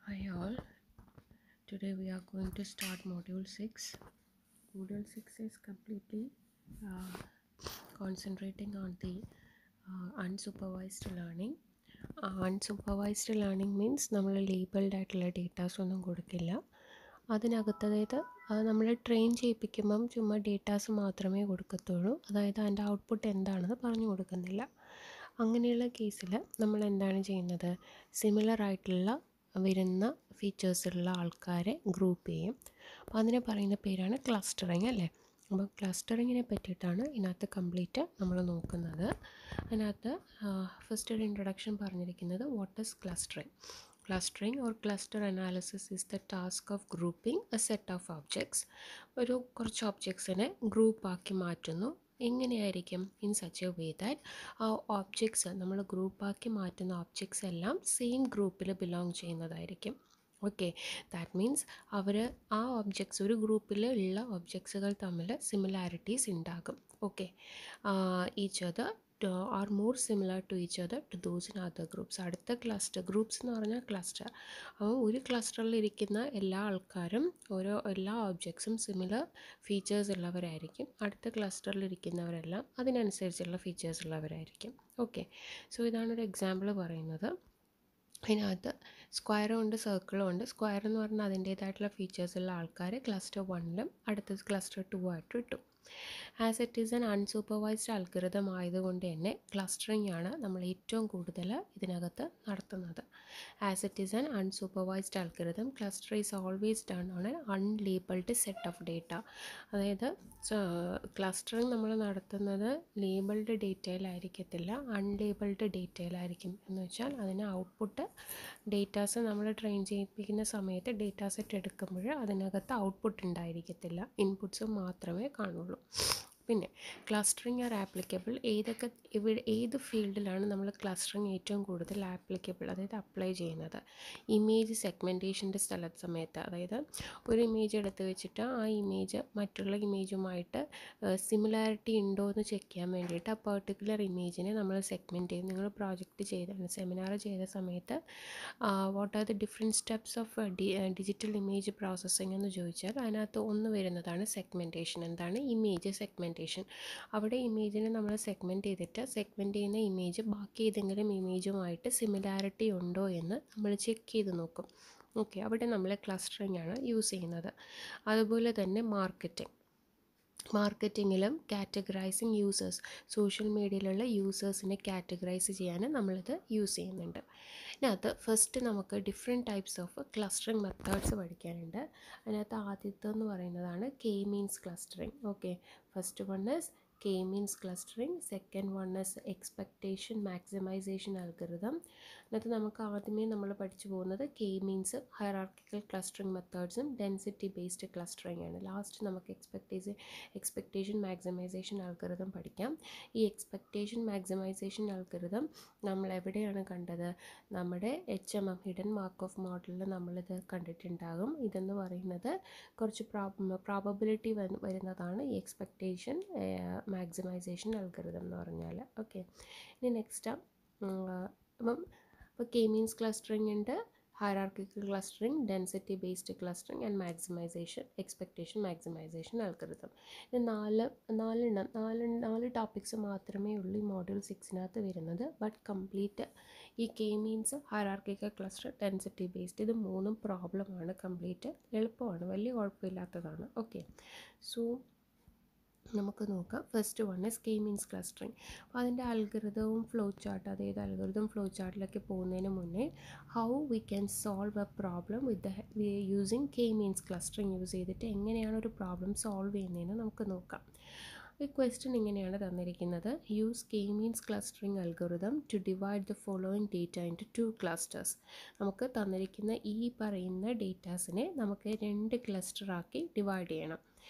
Hi all, today we are going to start module 6. Module 6 is completely concentrating on the unsupervised learning. Unsupervised learning means നമ്മൾ labelled ആയിട്ടുള്ള datas ഒന്നും കൊടുക്കില്ല. അതിനകത്ത് അതായത് നമ്മൾ train ചെയ്യിപ്പിക്കുമ്പം ചുമ്മാ ഡേറ്റാസ് മാത്രമേ കൊടുക്കത്തുള്ളൂ. അതായത് അതിൻ്റെ ഔട്ട്പുട്ട് എന്താണെന്ന് പറഞ്ഞു കൊടുക്കുന്നില്ല. അങ്ങനെയുള്ള കേസിൽ നമ്മൾ എന്താണ് ചെയ്യുന്നത്? സിമിലർ ആയിട്ടുള്ള വരുന്ന ഫീച്ചേഴ്സുള്ള ആൾക്കാരെ ഗ്രൂപ്പ് ചെയ്യും. അപ്പോൾ അതിനെ പറയുന്ന പേരാണ് ക്ലസ്റ്ററിങ് അല്ലേ. അപ്പോൾ ക്ലസ്റ്ററിങ്ങിനെ പറ്റിയിട്ടാണ് ഇതിനകത്ത് കംപ്ലീറ്റ് നമ്മൾ നോക്കുന്നത്. അതിനകത്ത് ഫസ്റ്റ് ഒരു ഇൻട്രൊഡക്ഷൻ പറഞ്ഞിരിക്കുന്നത് what is clustering. Clustering or cluster analysis is the task of grouping a set of objects. ഒരു കുറച്ച് ഒബ്ജക്ട്സിനെ ഗ്രൂപ്പാക്കി മാറ്റുന്നു. എങ്ങനെയായിരിക്കും? In such a way that ആ ഒബ്ജക്ട്സ് നമ്മൾ ഗ്രൂപ്പാക്കി മാറ്റുന്ന ഒബ്ജക്ട്സ് എല്ലാം സെയിം ഗ്രൂപ്പിൽ ബിലോങ് ചെയ്യുന്നതായിരിക്കും. ഓക്കെ, ദാറ്റ് മീൻസ് അവർ ആ ഒബ്ജക്ട്സ് ഒരു ഗ്രൂപ്പിൽ ഉള്ള ഒബ്ജക്ട്സുകൾ തമ്മിൽ സിമിലാരിറ്റീസ് ഉണ്ടാകും. Okay, each other are more similar to each other to those in other groups. അടുത്ത ക്ലസ്റ്റർ ഗ്രൂപ്പ്സ് എന്ന് പറഞ്ഞാൽ ക്ലസ്റ്റർ. അപ്പോൾ ഒരു ക്ലസ്റ്ററിൽ ഇരിക്കുന്ന എല്ലാ ആൾക്കാരും എല്ലാ ഒബ്ജക്ട്സും സിമിലർ ഫീച്ചേഴ്സ് ഉള്ളവരായിരിക്കും. അടുത്ത ക്ലസ്റ്ററിൽ ഇരിക്കുന്നവരെല്ലാം അതിനനുസരിച്ചുള്ള ഫീച്ചേഴ്സ് ഉള്ളവരായിരിക്കും. ഓക്കെ, സോ ഇതാണൊരു എക്സാമ്പിൾ പറയുന്നത്. അതിനകത്ത് സ്ക്വയറും ഉണ്ട് സർക്കിളും ഉണ്ട്. സ്ക്വയർ എന്ന് പറഞ്ഞാൽ അതിൻ്റേതായിട്ടുള്ള ഫീച്ചേഴ്സുള്ള ആൾക്കാർ ക്ലസ്റ്റർ 1ലും അടുത്തത് ക്ലസ്റ്റർ 2 ആയിട്ട് ഇട്ടു. As it is an unsupervised algorithm ആയതുകൊണ്ട് തന്നെ ക്ലസ്റ്ററിംഗ് ആണ് നമ്മൾ ഏറ്റവും കൂടുതൽ ഇതിനകത്ത് നടത്തുന്നത്. As it is an unsupervised algorithm cluster is always done on A unlabelled set of data. അതായത് ക്ലസ്റ്ററിങ് നമ്മൾ നടത്തുന്നത് ലേബിൾഡ് ഡേറ്റയിലായിരിക്കത്തില്ല, അൺലേബിൾഡ് ഡേറ്റയിലായിരിക്കും. എന്ന് വെച്ചാൽ അതിന് ഔട്ട്പുട്ട് ഡേറ്റാസ് നമ്മൾ ട്രെയിൻ ചെയ്യിപ്പിക്കുന്ന സമയത്ത് ഡേറ്റാ സെറ്റ് എടുക്കുമ്പോൾ അതിനകത്ത് ഔട്ട്പുട്ട് ഉണ്ടായിരിക്കത്തില്ല, ഇൻപുട്സ് മാത്രമേ കാണുള്ളൂ. പിന്നെ ക്ലസ്റ്ററിങ് ആർ ആപ്ലിക്കബിൾ ഏത് ഫീൽഡിലാണ് നമ്മൾ ക്ലസ്റ്ററിങ് ഏറ്റവും കൂടുതൽ ആപ്ലിക്കബിൾ, അതായത് അപ്ലൈ ചെയ്യുന്നത്? ഇമേജ് സെഗ്മെൻറ്റേഷൻ്റെ സമയത്ത്, അതായത് ഒരു ഇമേജ് എടുത്ത് വെച്ചിട്ട് ആ ഇമേജ് മറ്റുള്ള ഇമേജുമായിട്ട് സിമിലാരിറ്റി ഉണ്ടോ എന്ന് ചെക്ക് ചെയ്യാൻ വേണ്ടിയിട്ട് ആ പെർട്ടിക്കുലർ ഇമേജിനെ നമ്മൾ സെഗ്മെൻറ്റ് ചെയ്യും. നിങ്ങൾ പ്രോജക്റ്റ് സെമിനാർ ചെയ്ത സമയത്ത് what are the different steps of digital image processing എന്ന് ചോദിച്ചാൽ അതിനകത്ത് ഒന്ന് വരുന്നതാണ് സെഗ്മെൻറ്റേഷൻ. എന്താണ് ഇമേജ് സെഗ്മെൻറ്റേഷൻ? അവിടെ ഇമേജിനെ നമ്മൾ സെഗ്മെൻറ്റ് ചെയ്യുന്ന ഇമേജ് ബാക്കി ഏതെങ്കിലും ഇമേജുമായിട്ട് സിമിലാരിറ്റി ഉണ്ടോ എന്ന് നമ്മൾ ചെക്ക് ചെയ്ത് നോക്കും. ഓക്കെ, അവിടെ നമ്മൾ ക്ലസ്റ്ററിംഗ് ആണ് യൂസ് ചെയ്യുന്നത്. അതുപോലെ തന്നെ മാർക്കറ്റിങ്ങിലും കാറ്റഗറൈസിങ് യൂസേഴ്സ്, സോഷ്യൽ മീഡിയയിലുള്ള യൂസേഴ്സിനെ കാറ്റഗറൈസ് ചെയ്യാൻ നമ്മളിത് യൂസ് ചെയ്യുന്നുണ്ട്. ഇതിനകത്ത് ഫസ്റ്റ് നമുക്ക് different types of clustering methods പഠിക്കാനുണ്ട്. അതിനകത്ത് ആദ്യത്തെന്ന് പറയുന്നതാണ് k means clustering. Okay, first one is k means clustering, second one is expectation maximisation algorithm. അതിനകത്ത് നമുക്ക് ആദ്യമേ നമ്മൾ പഠിച്ചു പോകുന്നത് കെ മീൻസ്, ഹയറാർക്കിക്കൽ ക്ലസ്റ്ററിങ് മെത്തേഡ്സും ഡെൻസിറ്റി ബേസ്ഡ് ക്ലസ്റ്ററിങ് ആണ്. ലാസ്റ്റ് നമുക്ക് എക്സ്പെക്റ്റേഷൻ മാക്സിമൈസേഷൻ അൽഗോരിതം പഠിക്കാം. ഈ എക്സ്പെക്റ്റേഷൻ മാക്സിമൈസേഷൻ അൽഗോരിതം നമ്മൾ എവിടെയാണ് കണ്ടത്? നമ്മുടെ HMM ഹിഡൻ മാർക്കോഫ് മോഡലിൽ നമ്മളിത് കണ്ടിട്ടുണ്ടാകും. ഇതെന്ന് പറയുന്നത് കുറച്ച് പ്രോബബിലിറ്റി വരുന്നതാണ് ഈ എക്സ്പെക്റ്റേഷൻ മാക്സിമൈസേഷൻ അൽഗോരിതം എന്ന് പറഞ്ഞാൽ. ഓക്കെ, ഇനി നെക്സ്റ്റ് അപ്പോൾ കെ മീൻസ് ക്ലസ്റ്ററിംഗ് ഉണ്ട്, hierarchical clustering, density based clustering and maximization, expectation maximization algorithm. ഇത് നാല് ടോപ്പിക്സ് മാത്രമേ ഉള്ളൂ ഈ മോഡ്യൂൾ 6-നകത്ത് വരുന്നത്. ബട്ട് കംപ്ലീറ്റ് ഈ K means, hierarchical cluster, density based, ഇത് മൂന്നും പ്രോബ്ലമാണ്. കംപ്ലീറ്റ് എളുപ്പമാണ്, വലിയ കുഴപ്പമില്ലാത്തതാണ്. ഓക്കെ, സോ നമുക്ക് നോക്കാം. First one is k means clustering. അപ്പോൾ അതിൻ്റെ അൽഗോരിതവും ഫ്ലോ ചാർട്ട്, അതായത് അൽഗോരിതം ഫ്ലോ ചാർട്ടിലേക്ക് പോകുന്നതിന് മുന്നേ how we can solve A problem with using K means clustering use ചെയ്തിട്ട് എങ്ങനെയാണ് ഒരു പ്രോബ്ലം സോൾവ് ചെയ്യുന്നതെന്ന് നമുക്ക് നോക്കാം. ഈ ക്വസ്റ്റ്യൻ ഇങ്ങനെയാണ് തന്നിരിക്കുന്നത്: use k means clustering algorithm to divide the following data into 2 clusters. നമുക്ക് തന്നിരിക്കുന്ന ഈ പറയുന്ന ഡേറ്റാസിനെ നമുക്ക് 2 ക്ലസ്റ്ററാക്കി ഡിവൈഡ് ചെയ്യണം.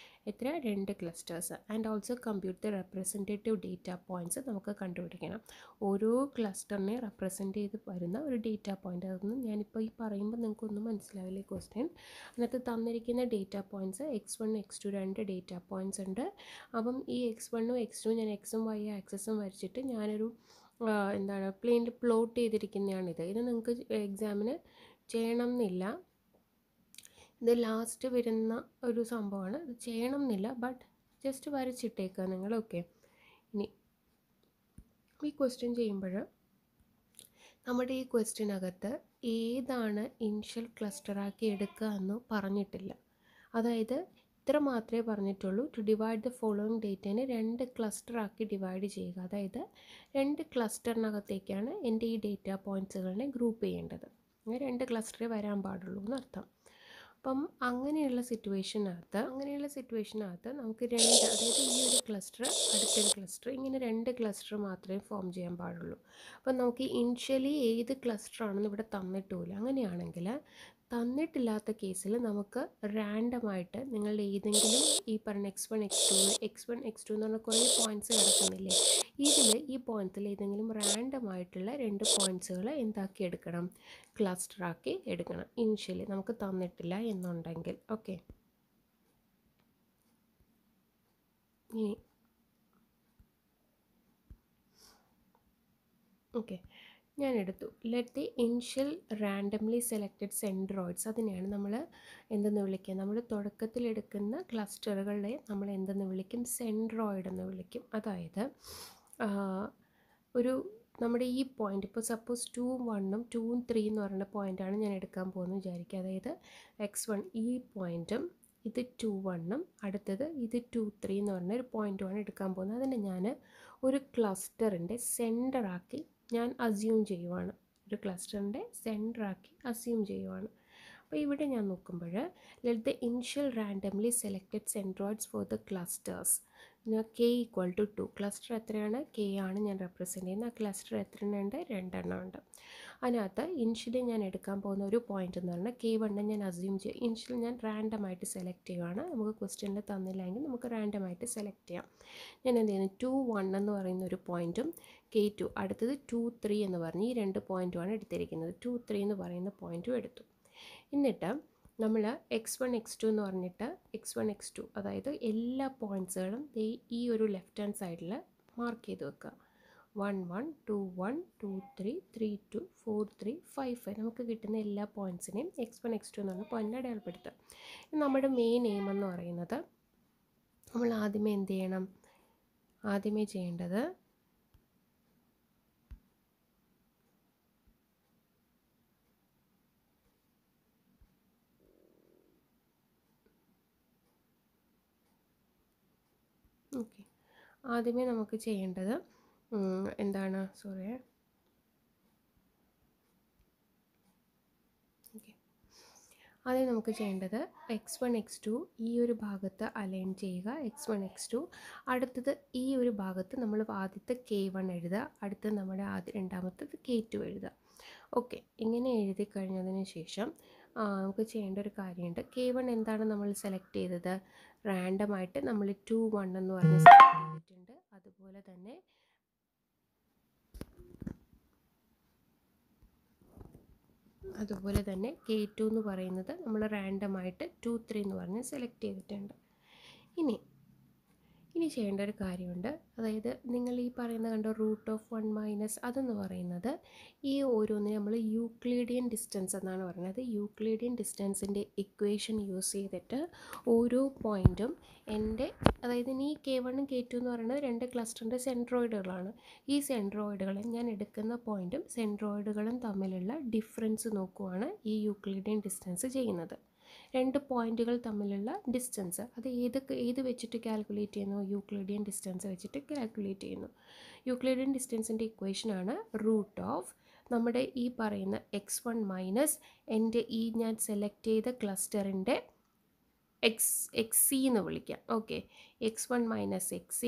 എത്ര? 2 clusters. And also compute the representative data points നമുക്ക് കണ്ടുപിടിക്കണം. ഓരോ ക്ലസ്റ്ററിനെ റെപ്രസെൻറ്റ് ചെയ്ത് വരുന്ന ഒരു ഡേറ്റ പോയിൻ്റ്. അതൊന്നും ഞാനിപ്പോൾ ഈ പറയുമ്പോൾ നിങ്ങൾക്കൊന്നും മനസ്സിലാവില്ല ഈ ക്വസ്റ്റ്യൻ. അതിനകത്ത് തന്നിരിക്കുന്ന data points X1 X2 2 data points ഉണ്ട്. അപ്പം ഈ X1ഉം X2ഉം ഞാൻ X ഉം Y ആക്സസും വരച്ചിട്ട് ഞാനൊരു പ്ലെയിനിൽ പ്ലോട്ട് ചെയ്തിരിക്കുന്നതാണിത്. ഇത് നിങ്ങൾക്ക് എക്സാമിന് ചെയ്യണം എന്നില്ല. ഇത് ലാസ്റ്റ് വരുന്ന ഒരു സംഭവമാണ്. ഇത് ചെയ്യണം എന്നില്ല, ബട്ട് ജസ്റ്റ് വരച്ചിട്ടേക്കുക നിങ്ങൾ. ഓക്കെ, ഇനി ഈ ക്വസ്റ്റ്യൻ ചെയ്യുമ്പോൾ നമ്മുടെ ഈ ക്വസ്റ്റ്യനകത്ത് ഏതാണ് ഇനിഷ്യൽ ക്ലസ്റ്ററാക്കി എടുക്കുക എന്ന് പറഞ്ഞിട്ടില്ല. അതായത് ഇത്ര മാത്രമേ പറഞ്ഞിട്ടുള്ളൂ. ടു ഡിവൈഡ് ദ ഫോളോയിങ് ഡേറ്റേനെ 2 ക്ലസ്റ്ററാക്കി ഡിവൈഡ് ചെയ്യുക. അതായത് 2 ക്ലസ്റ്ററിനകത്തേക്കാണ് എൻ്റെ ഈ ഡേറ്റ പോയിൻറ്റ്സുകളെ ഗ്രൂപ്പ് ചെയ്യേണ്ടത്. അങ്ങനെ 2 ക്ലസ്റ്ററേ വരാൻ പാടുള്ളൂ എന്നർത്ഥം. അപ്പം അങ്ങനെയുള്ള സിറ്റുവേഷനകത്ത് നമുക്ക് 2, അതായത് ഈ ഒരു ക്ലസ്റ്റർ അടുത്തൊരു ക്ലസ്റ്റർ, ഇങ്ങനെ 2 ക്ലസ്റ്റർ മാത്രമേ ഫോം ചെയ്യാൻ പാടുള്ളൂ. അപ്പം നമുക്ക് ഇനിഷ്യലി ഏത് ക്ലസ്റ്ററാണെന്ന് ഇവിടെ തന്നിട്ടുമില്ല. അങ്ങനെയാണെങ്കിൽ തന്നിട്ടില്ലാത്ത കേസിൽ നമുക്ക് റാൻഡമായിട്ട് നിങ്ങളുടെ ഏതെങ്കിലും ഈ പറഞ്ഞ x1 x2 എന്ന് പറഞ്ഞാൽ കുറേ പോയിൻറ്റ്സ് കിടക്കുന്നില്ലേ, ഇതിൽ ഈ പോയിൻറ്റ്സിൽ ഏതെങ്കിലും റാൻഡമായിട്ടുള്ള 2 പോയിൻറ്റ്സുകൾ എന്താക്കി എടുക്കണം, ക്ലസ്റ്ററാക്കി എടുക്കണം. ഇനിഷ്യലി നമുക്ക് തന്നിട്ടില്ല എന്നുണ്ടെങ്കിൽ. ഓക്കെ, ഇനി ഞാൻ എടുത്തു. Let the initial randomly selected centroids, അതിനെയാണ് നമ്മൾ എന്തെന്ന് വിളിക്കുക, നമ്മൾ തുടക്കത്തിലെടുക്കുന്ന ക്ലസ്റ്ററുകളെ നമ്മൾ എന്തെന്ന് വിളിക്കും, സെൻട്രോയിഡ് എന്ന് വിളിക്കും. അതായത് ഒരു നമ്മുടെ ഈ പോയിൻ്റ്, ഇപ്പോൾ സപ്പോസ് 2, 1, 2, 3 എന്ന് പറയുന്ന പോയിൻ്റാണ് ഞാൻ എടുക്കാൻ പോകുന്നത് വിചാരിക്കുക. അതായത് x1 ഈ പോയിൻറ്റും ഇത് 2, 1 അടുത്തത് ഇത് 2, 3 എന്ന് പറഞ്ഞ ഒരു പോയിൻറ്റുമാണ് എടുക്കാൻ പോകുന്നത്. അതിനെ ഞാൻ ഒരു ക്ലസ്റ്ററിൻ്റെ സെൻറ്ററാക്കി ഞാൻ അസ്യൂം ചെയ്യുവാണ്. ഒരു ക്ലസ്റ്ററിൻ്റെ സെൻറ്ററാക്കി അസ്യൂം ചെയ്യുവാണ്. അപ്പോൾ ഇവിടെ ഞാൻ നോക്കുമ്പോൾ let the initial randomly selected centroids for the clusters k = 2. Cluster എത്രയാണ്, k ആണ് ഞാൻ റെപ്രസെൻ്റ് ചെയ്യുന്നത്. ആ ക്ലസ്റ്റർ എത്ര ഉണ്ട്, 2 എണ്ണം ഉണ്ട്. അതിനകത്ത് ഇനിഷ്യലി ഞാൻ എടുക്കാൻ പോകുന്ന ഒരു പോയിൻ്റ് എന്ന് പറഞ്ഞാൽ k1 ഞാൻ അസ്യൂം ചെയ്യും. ഇനിഷ്യലി ഞാൻ റാൻഡമായിട്ട് സെലക്ട് ചെയ്യുകയാണ്. നമുക്ക് ക്വസ്റ്റ്യനിൽ തന്നില്ലെങ്കിൽ നമുക്ക് റാൻഡമായിട്ട് സെലക്ട് ചെയ്യാം. ഞാൻ എന്ത് ചെയ്യുന്നു, 2, 1 എന്ന് പറയുന്ന ഒരു പോയിൻറ്റും k2 അടുത്തത് 2, 3 എന്ന് പറഞ്ഞ് ഈ 2 പോയിൻറ്റുമാണ് എടുത്തിരിക്കുന്നത്. 2, 3 എന്ന് പറയുന്ന പോയിൻറ്റും എടുത്തു. എന്നിട്ട് നമ്മൾ x1 x2 എന്ന് പറഞ്ഞിട്ട് x1 x2 അതായത് എല്ലാ പോയിൻറ്റ്സുകളും ഈ ഒരു ലെഫ്റ്റ് ഹാൻഡ് സൈഡിൽ മാർക്ക് ചെയ്ത് വെക്കുക. 1, 1, 2, 1, 2, 3, 3, 2, 4, 3, 5, 5 നമുക്ക് കിട്ടുന്ന എല്ലാ പോയിൻറ്റ്സിനെയും x1 x2 എന്ന് പറഞ്ഞ പോയിൻ്റ് അടയാളപ്പെടുത്തുക. നമ്മുടെ മെയിൻ എയിം എന്ന് പറയുന്നത് നമ്മൾ ആദ്യമേ എന്ത് ചെയ്യണം, ആദ്യമേ ചെയ്യേണ്ടത് ആദ്യമേ നമുക്ക് ചെയ്യേണ്ടത് എന്താണ്, ആദ്യം നമുക്ക് ചെയ്യേണ്ടത് x1 x2 ഈ ഒരു ഭാഗത്ത് അലൈൻ ചെയ്യുക. x1 x2 അടുത്തത് ഈ ഒരു ഭാഗത്ത് നമ്മൾ ആദ്യത്തെ k1 എഴുതുക, അടുത്തത് നമ്മുടെ രണ്ടാമത്തത് k2 എഴുതുക. ഓക്കെ, ഇങ്ങനെ എഴുതി കഴിഞ്ഞതിന് ശേഷം നമുക്ക് ചെയ്യേണ്ട ഒരു കാര്യമുണ്ട്. k1 എന്താണ് നമ്മൾ സെലക്ട് ചെയ്തത്, റാൻഡമായിട്ട് നമ്മൾ 2, 1 എന്ന് പറഞ്ഞ് സെലക്ട് ചെയ്തിട്ടുണ്ട്. അതുപോലെ തന്നെ k2 എന്ന് പറയുന്നത് നമ്മൾ റാൻഡമായിട്ട് 2, 3 എന്ന് പറഞ്ഞ് സെലക്ട് ചെയ്തിട്ടുണ്ട്. ഇനി ചെയ്യേണ്ട ഒരു കാര്യമുണ്ട്. അതായത് നിങ്ങൾ ഈ പറയുന്ന കണ്ടോ √1 - അതെന്ന് പറയുന്നത് ഈ ഓരോന്നിനെ നമ്മൾ യൂക്ലിഡിയൻ ഡിസ്റ്റൻസ് എന്നാണ് പറയുന്നത്. യൂക്ലിഡിയൻ ഡിസ്റ്റൻസിൻ്റെ ഇക്വേഷൻ യൂസ് ചെയ്തിട്ട് ഓരോ പോയിൻറ്റും അതായത് ഈ k1 k2 എന്ന് പറയുന്നത് 2 ക്ലസ്റ്ററിൻ്റെ സെൻട്രോയിഡുകളാണ്. ഈ സെൻട്രോയിഡുകളും ഞാൻ എടുക്കുന്ന പോയിൻറ്റും സെൻട്രോയിഡുകളും തമ്മിലുള്ള ഡിഫറൻസ് നോക്കുവാണ് ഈ യൂക്ലിഡിയൻ ഡിസ്റ്റൻസ് ചെയ്യുന്നത്. 2 പോയിൻറ്റുകൾ തമ്മിലുള്ള ഡിസ്റ്റൻസ് അത് ഏത് വെച്ചിട്ട് കാൽക്കുലേറ്റ് ചെയ്യുന്നു, യൂക്ലിഡിയൻ ഡിസ്റ്റൻസ് വെച്ചിട്ട് കാൽക്കുലേറ്റ് ചെയ്യുന്നു. യൂക്ലിഡിയൻ ഡിസ്റ്റൻസിൻ്റെ ഇക്വേഷനാണ് √ നമ്മുടെ ഈ പറയുന്ന x1 മൈനസ് എൻ്റെ ഈ ഞാൻ സെലക്ട് ചെയ്ത ക്ലസ്റ്ററിൻ്റെ xc എന്ന് വിളിക്കാം. Okay, x1 - xc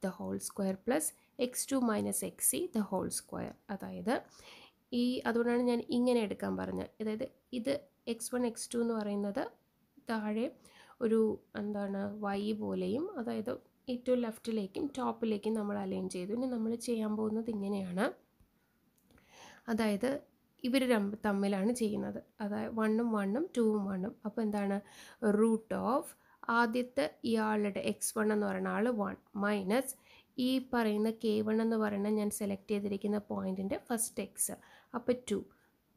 the whole square plus x2 - xc the whole square. അതായത് അതുകൊണ്ടാണ് ഞാൻ ഇങ്ങനെ എടുക്കാൻ പറഞ്ഞത്. അതായത് ഇത് x1 x2 എന്ന് പറയുന്നത് താഴെ ഒരു y പോലെയും, അതായത് ഏറ്റവും ലെഫ്റ്റിലേക്കും ടോപ്പിലേക്കും നമ്മൾ അലൈൻ ചെയ്തു. ഇനി നമ്മൾ ചെയ്യാൻ പോകുന്നത് ഇങ്ങനെയാണ്. അതായത് ഇവർ തമ്മിലാണ് ചെയ്യുന്നത്. അതായത് 1ഉം 1ഉം 2ഉം 1ഉം. അപ്പോൾ എന്താണ് √ ആദ്യത്തെ ഇയാളുടെ x1 എന്ന് പറയുന്ന ആൾ 1 മൈനസ് ഈ പറയുന്ന k1 എന്ന് പറയുന്ന ഞാൻ സെലക്ട് ചെയ്തിരിക്കുന്ന പോയിൻറ്റിൻ്റെ ഫസ്റ്റ് x, അപ്പോൾ 2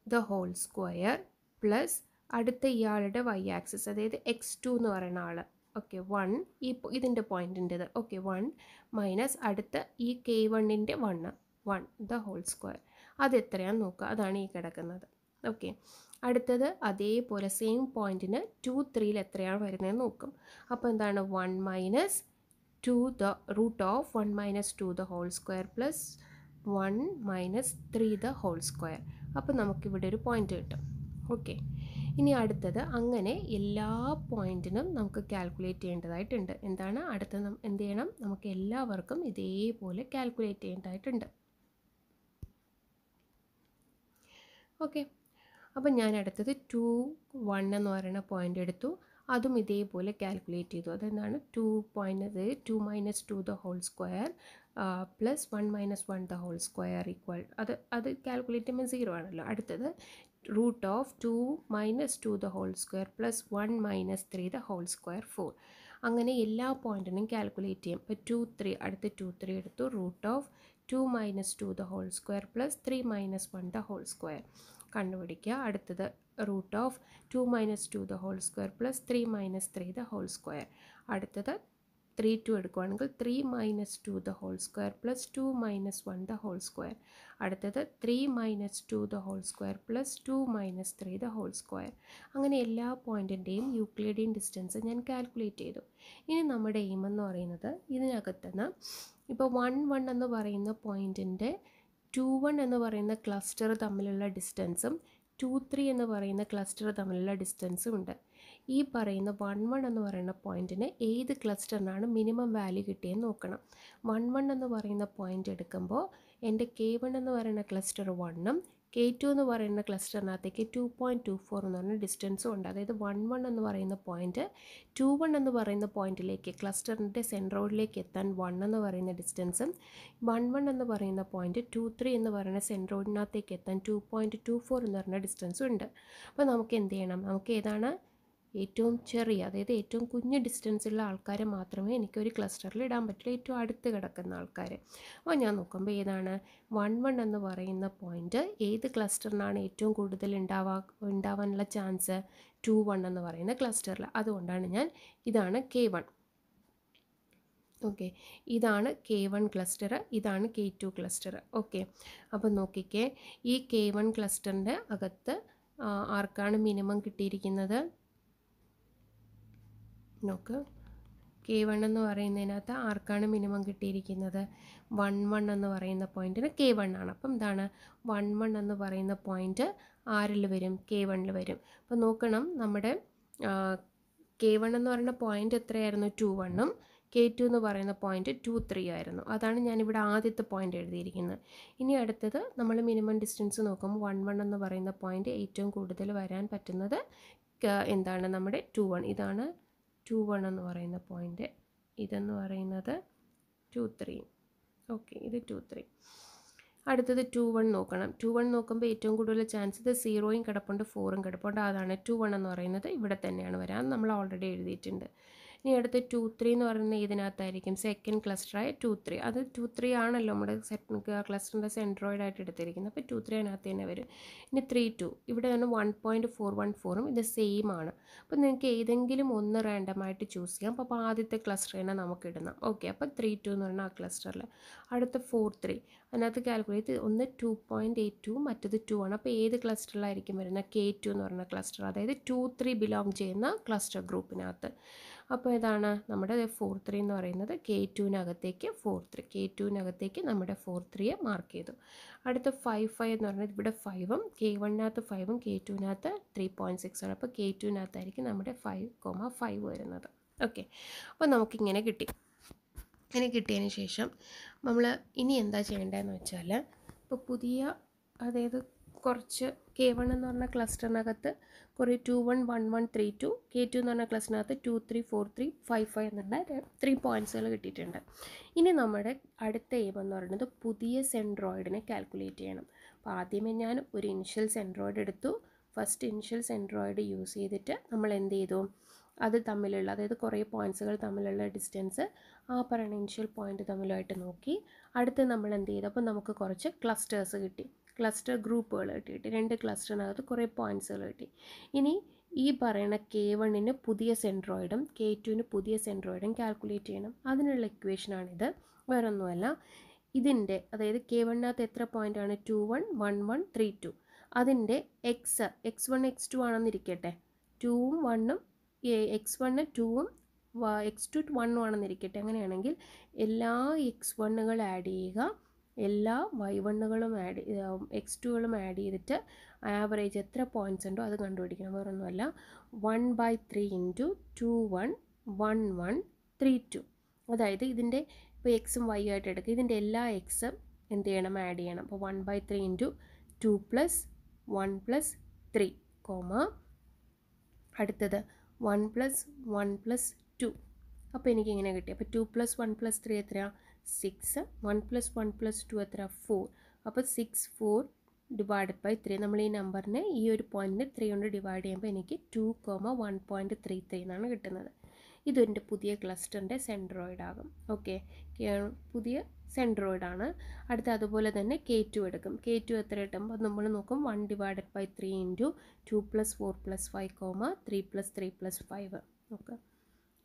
the whole square പ്ലസ് അടുത്ത ഇയാളുടെ വൈ ആക്സിസ്, അതായത് x2 എന്ന് പറയുന്ന ആൾ. ഓക്കെ, 1 ഇതിൻ്റെ പോയിൻറ്റിൻ്റെത്. ഓക്കെ, 1 മൈനസ് അടുത്ത ഈ k1ൻ്റെ 1 ദ ഹോൾ സ്ക്വയർ. അതെത്രയാണെന്ന് നോക്കുക, അതാണ് ഈ കിടക്കുന്നത്. ഓക്കെ, അടുത്തത് അതേപോലെ സെയിം പോയിൻറ്റിന് 2, 3ൽ എത്രയാണ് വരുന്നതെന്ന് നോക്കും. അപ്പോൾ എന്താണ് 1 minus 2 the root of 1 minus 2 the whole square plus 1 minus 3 the whole square. അപ്പോൾ നമുക്കിവിടെ ഒരു പോയിൻ്റ് കിട്ടും. ഓക്കെ, ഇനി അടുത്തത് അങ്ങനെ എല്ലാ പോയിൻറ്റിനും നമുക്ക് കാൽക്കുലേറ്റ് ചെയ്യേണ്ടതായിട്ടുണ്ട്. എന്താണ് അടുത്തത്? എന്ത് ചെയ്യണം? നമുക്ക് എല്ലാവർക്കും ഇതേപോലെ കാൽക്കുലേറ്റ് ചെയ്യേണ്ടതായിട്ടുണ്ട്. ഓക്കെ, അപ്പം ഞാൻ അടുത്തത് 2, 1 എന്ന് പറയുന്ന പോയിൻ്റ് എടുത്തു. അതും ഇതേപോലെ കാൽക്കുലേറ്റ് ചെയ്തു. അതെന്താണ് 2 minus 2 the whole square plus 1 minus 1 the whole square equal, അത് കാൽക്കുലേറ്റ് ചെയ്യുമ്പോൾ 0 ആണല്ലോ. അടുത്തത് root of 2 minus 2 the whole square plus 1 minus 3 the whole square 4. അങ്ങനെ എല്ലാ പോയിൻറ്റിനും കാൽക്കുലേറ്റ് ചെയ്യും. ഇപ്പോൾ 2, 3 അടുത്ത 2, 3 എടുത്തു. Root of 2 minus 2 the whole square plus 3 minus 1 the whole square കണ്ടുപിടിക്കുക. അടുത്തത് root of 2 minus 2 the whole square plus 3 minus 3 the whole square. അടുത്തത് 3, 2 എടുക്കുകയാണെങ്കിൽ 3 minus 2 the whole square plus 2 minus 1 the whole square. അടുത്തത് 3 minus 2 the whole square plus 2 minus 3 the whole square. അങ്ങനെ എല്ലാ പോയിൻറ്റിൻ്റെയും Euclidean distance ഞാൻ calculate ചെയ്തു. ഇനി നമ്മുടെ aim എന്ന് പറയുന്നത് ഇതിനകത്തുനിന്ന് ഇപ്പോൾ 1, 1 എന്ന് പറയുന്ന പോയിൻറ്റിൻ്റെ 2, 1 എന്ന് പറയുന്ന ക്ലസ്റ്റർ തമ്മിലുള്ള ഡിസ്റ്റൻസും 2, 3 എന്ന് പറയുന്ന ക്ലസ്റ്റർ തമ്മിലുള്ള ഡിസ്റ്റൻസും ഉണ്ട്. ഈ പറയുന്ന 1, 1 എന്ന് പറയുന്ന പോയിൻറ്റിന് ഏത് ക്ലസ്റ്ററിനാണ് മിനിമം വാല്യൂ കിട്ടിയെന്ന് നോക്കണം. 1, 1 എന്ന് പറയുന്ന പോയിൻ്റ് എടുക്കുമ്പോൾ എൻ്റെ k1 എന്ന് പറയുന്ന ക്ലസ്റ്റർ 1ഉം k2 എന്ന് പറയുന്ന ക്ലസ്റ്ററിനകത്തേക്ക് 2.24 എന്ന് പറഞ്ഞ ഡിസ്റ്റൻസും ഉണ്ട്. അതായത് 1, 1 എന്ന് പറയുന്ന പോയിൻറ്റ് 2, 1 എന്ന് പറയുന്ന പോയിൻറ്റിലേക്ക് ക്ലസ്റ്ററിൻ്റെ സെൻട്രോയിഡിലേക്ക് എത്താൻ 1 എന്ന് പറയുന്ന ഡിസ്റ്റൻസും 1, 1 എന്ന് പറയുന്ന പോയിൻറ്റ് 2, 3 എന്ന് പറയുന്ന സെൻട്രോയിഡിനകത്തേക്ക് എത്താൻ 2.24 എന്ന് പറയുന്ന ഡിസ്റ്റൻസും ഉണ്ട്. അപ്പോൾ നമുക്ക് എന്ത് ചെയ്യണം? നമുക്ക് ഏതാണ് ഏറ്റവും ചെറിയ, അതായത് ഏറ്റവും കുഞ്ഞ് ഡിസ്റ്റൻസുള്ള ആൾക്കാരെ മാത്രമേ എനിക്കൊരു ക്ലസ്റ്ററിൽ ഇടാൻ പറ്റുള്ളൂ, ഏറ്റവും അടുത്ത് കിടക്കുന്ന ആൾക്കാർ. അപ്പോൾ ഞാൻ നോക്കുമ്പോൾ ഏതാണ് 1, 1 എന്ന് പറയുന്ന പോയിൻ്റ് ഏത് ക്ലസ്റ്ററിനാണ് ഏറ്റവും കൂടുതൽ ഉണ്ടാവാനുള്ള ചാൻസ്? 2, 1 എന്ന് പറയുന്ന ക്ലസ്റ്ററിൽ. അതുകൊണ്ടാണ് ഇതാണ് k1. ഓക്കെ, ഇതാണ് k1 ക്ലസ്റ്റർ, ഇതാണ് k2 ക്ലസ്റ്റർ. ഓക്കെ, അപ്പോൾ നോക്കിക്കേ, ഈ k1 ക്ലസ്റ്ററിൻ്റെ അകത്ത് ആർക്കാണ് മിനിമം കിട്ടിയിരിക്കുന്നത്? നോക്ക്, k1 എന്ന് പറയുന്നതിനകത്ത് ആർക്കാണ് മിനിമം കിട്ടിയിരിക്കുന്നത്? 1, 1 എന്ന് പറയുന്ന പോയിൻറ്റിന് k1 ആണ്. അപ്പം എന്താണ് 1, 1 എന്ന് പറയുന്ന പോയിൻറ്റ് ആരിൽ വരും? k1ൽ വരും. അപ്പോൾ നോക്കണം, നമ്മുടെ k1 എന്ന് പറയുന്ന പോയിൻറ്റ് എത്രയായിരുന്നു? 2, 1ഉം k2 എന്ന് പറയുന്ന പോയിൻറ്റ് 2, 3 ആയിരുന്നു. അതാണ് ഞാനിവിടെ ആദ്യത്തെ പോയിൻ്റ് എഴുതിയിരിക്കുന്നത്. ഇനി അടുത്തത് നമ്മൾ മിനിമം ഡിസ്റ്റൻസ് നോക്കുമ്പോൾ 1, 1 എന്ന് പറയുന്ന പോയിൻറ്റ് ഏറ്റവും കൂടുതൽ വരാൻ പറ്റുന്നത് എന്താണ്? നമ്മുടെ 2, 1. ഇതാണ് 2, 1 എന്ന് പറയുന്ന പോയിൻ്റ്. ഇതെന്ന് പറയുന്നത് 2, 3. ഓക്കെ, ഇത് 2, 3. അടുത്തത് 2, 1 നോക്കണം. 2, 1 നോക്കുമ്പോൾ ഏറ്റവും കൂടുതൽ ചാൻസ് ഇത് 0യും കിടപ്പുണ്ട് 4ഉം കിടപ്പുണ്ട്. അതാണ് 2, 1 എന്ന് പറയുന്നത് ഇവിടെ തന്നെയാണ് വരാൻ, നമ്മൾ ഓൾറെഡി എഴുതിയിട്ടുണ്ട്. ഇനി അടുത്ത് 2, 3 എന്ന് പറയുന്നത് ഇതിനകത്തായിരിക്കും, സെക്കൻഡ് ക്ലസ്റ്ററായ 2, 3. അത് 2, 3 ആണല്ലോ നമ്മുടെ ക്ലസ്റ്ററിൻ്റെ സെൻട്രോയിഡായിട്ട് എടുത്തിരിക്കുന്നത്. അപ്പോൾ 2, 3 അതിനകത്ത് തന്നെ വരും. ഇനി 3, 2 ഇവിടെ തന്നെ 1.414ഉം ഇത് സെയിം ആണ്. അപ്പോൾ നിങ്ങൾക്ക് ഏതെങ്കിലും ഒന്ന് റാൻഡമായിട്ട് ചൂസ് ചെയ്യാം. അപ്പോൾ ആദ്യത്തെ ക്ലസ്റ്റർ തന്നെ നമുക്ക് ഇടണം. ഓക്കെ, അപ്പോൾ 3, 2 എന്ന് പറഞ്ഞാൽ ആ ക്ലസ്റ്ററിൽ. അടുത്ത 4, 3 അതിനകത്ത് കാൽക്കുലേറ്റ് ഒന്ന് 2.82 മറ്റത് 2 ആണ്. അപ്പോൾ ഏത് ക്ലസ്റ്ററിലായിരിക്കും വരുന്നത്? k2 എന്ന് പറയുന്ന ക്ലസ്റ്റർ, അതായത് 2, 3 ബിലോങ് ചെയ്യുന്ന ക്ലസ്റ്റർ ഗ്രൂപ്പിനകത്ത്. അപ്പോൾ ഇതാണ് നമ്മുടെ 4, 3 എന്ന് പറയുന്നത് k2നകത്തേക്ക് 4, 3, k2നകത്തേക്ക് നമ്മുടെ 4, 3യെ മാർക്ക് ചെയ്തു. അടുത്ത 5, 5 എന്ന് പറയുന്നത് ഇവിടെ 5ഉം k1നകത്ത് 5ഉം k2നകത്ത് 3.6 ആണ്. അപ്പോൾ k2നകത്തായിരിക്കും നമ്മുടെ 5,5 വരുന്നത്. ഓക്കെ, അപ്പോൾ നമുക്കിങ്ങനെ കിട്ടി. ഇങ്ങനെ കിട്ടിയതിന് ശേഷം നമ്മൾ ഇനി എന്താ ചെയ്യേണ്ടതെന്ന് വെച്ചാൽ, ഇപ്പോൾ പുതിയ, അതായത് കുറച്ച് k1 എന്ന് പറഞ്ഞ ക്ലസ്റ്ററിനകത്ത് കുറേ 2, 1, 1, 1, 3, 2, k2 എന്ന് പറഞ്ഞ ക്ലസ്റ്ററിനകത്ത് 2, 3, 4, 3, 5, 5 എന്നുള്ള 3 പോയിൻറ്റ്സുകൾ കിട്ടിയിട്ടുണ്ട്. ഇനി നമ്മുടെ അടുത്ത എയിം എന്ന് പറയുന്നത് പുതിയ സെൻട്രോയിഡിനെ കാൽക്കുലേറ്റ് ചെയ്യണം. അപ്പോൾ ആദ്യമേ ഞാൻ ഒരു ഇനിഷ്യൽ സെൻട്രോയിഡ് എടുത്തു. ഫസ്റ്റ് ഇനിഷ്യൽ സെൻട്രോയിഡ് യൂസ് ചെയ്തിട്ട് നമ്മൾ എന്ത് ചെയ്തു? അത് തമ്മിലുള്ള, അതായത് കുറേ പോയിൻറ്റ്സുകൾ തമ്മിലുള്ള ഡിസ്റ്റൻസ് ആ പറയുന്ന ഇനിഷ്യൽ പോയിൻ്റ് തമ്മിലുമായിട്ട് നോക്കി. അടുത്ത് നമ്മൾ എന്ത് ചെയ്തു? അപ്പോൾ നമുക്ക് കുറച്ച് ക്ലസ്റ്റേഴ്സ് കിട്ടി. ക്ലസ്റ്റർ ഗ്രൂപ്പുകൾ കിട്ടിയിട്ട് 2 ക്ലസ്റ്ററിനകത്ത് കുറേ പോയിൻറ്റ്സുകൾ കിട്ടി. ഇനി ഈ പറയുന്ന K1ന് പുതിയ സെൻട്രോയിഡും K2ന് പുതിയ സെൻട്രോയിഡും കാൽക്കുലേറ്റ് ചെയ്യണം. അതിനുള്ള ഇക്വേഷനാണിത്. വേറൊന്നുമല്ല, ഇതിൻ്റെ അതായത് K1നകത്ത് എത്ര പോയിൻ്റാണ് 2 1 1 1 3 2. അതിൻ്റെ x1 x2 ആണെന്നിരിക്കട്ടെ, 2ഉം 1ഉം x1 2ഉം x2 1ഉം ആണെന്നിരിക്കട്ടെ. അങ്ങനെയാണെങ്കിൽ എല്ലാ x1കൾ ആഡ് ചെയ്യുക, എല്ലാ y1കളും x2കളും ആഡ് ചെയ്തിട്ട് ആവറേജ് എത്ര പോയിൻറ്റ്സ് ഉണ്ടോ അത് കണ്ടുപിടിക്കണം. വേറൊന്നുമല്ല, 1/3 ഇൻറ്റു 2 1 1 1 3 2. അതായത് ഇതിൻ്റെ ഇപ്പോൾ എക്സും വൈ ആയിട്ട് എടുക്കുക, ഇതിൻ്റെ എല്ലാ എക്സും എന്ത് ചെയ്യണം, ആഡ് ചെയ്യണം. അപ്പോൾ 1/3 ഇൻറ്റു 2 + 1 + 3 കോമ അടുത്തത് 1 + 1 + 2. അപ്പോൾ എനിക്ക് ഇങ്ങനെ കിട്ടി. അപ്പോൾ 2 + 1 + 3 എത്രയാണ് 6, 1 + 1 + 2 എത്ര 4. അപ്പോൾ 6 4 / 3. നമ്മൾ ഈ നമ്പറിനെ ഈ ഒരു പോയിൻറ്റിനെ 3 കൊണ്ട് ഡിവൈഡ് ചെയ്യുമ്പോൾ എനിക്ക് 2,1.33 എന്നാണ് കിട്ടുന്നത്. ഇതെൻ്റെ പുതിയ ക്ലസ്റ്ററിൻ്റെ സെൻട്രോയിഡ് ആകും. ഓക്കെ, പുതിയ സെൻട്രോയിഡാണ്. അടുത്ത അതുപോലെ തന്നെ K2 എടുക്കും. K2 എത്ര കിട്ടുമ്പോൾ നമ്മൾ നോക്കും 1/3 ഇൻറ്റു 2 + 4 + 5, 3 + 3 + 5. ഓക്കെ,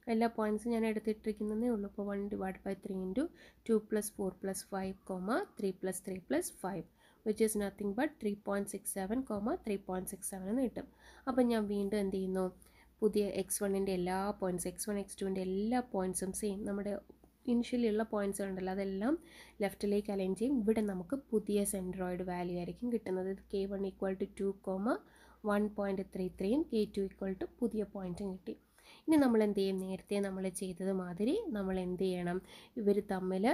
എല്ലാ പോയിൻറ്റ്സും ഞാൻ എടുത്തിട്ടിരിക്കുന്നതേ ഉള്ളൂ. അപ്പോൾ 1/3 into 2 + 4 + 5, 3 + 3 + 5, which is nothing but 3.67, 3.67 എന്ന് കിട്ടും. അപ്പം ഞാൻ വീണ്ടും എന്ത് ചെയ്യുന്നു, പുതിയ x1ൻ്റെ എല്ലാ പോയിൻറ്റ്സ്, x1 x2ൻ്റെ എല്ലാ പോയിൻറ്റ്സും സെയിം നമ്മുടെ ഇനിഷ്യലി ഉള്ള പോയിൻറ്റ്സ് ഉണ്ടല്ലോ അതെല്ലാം ലെഫ്റ്റിലേക്ക് അലൈൻ ചെയ്യും. ഇവിടെ നമുക്ക് പുതിയ സെൻട്രോയിഡ് വാല്യൂ ആയിരിക്കും കിട്ടുന്നത്. K1 = 2, 1.33, K2 = പുതിയ പോയിൻറ്റും കിട്ടി. ഇനി നമ്മൾ എന്ത് ചെയ്യും, നേരത്തെ നമ്മൾ ചെയ്തത് മാതിരി നമ്മൾ എന്ത് ചെയ്യണം, ഇവർ തമ്മിൽ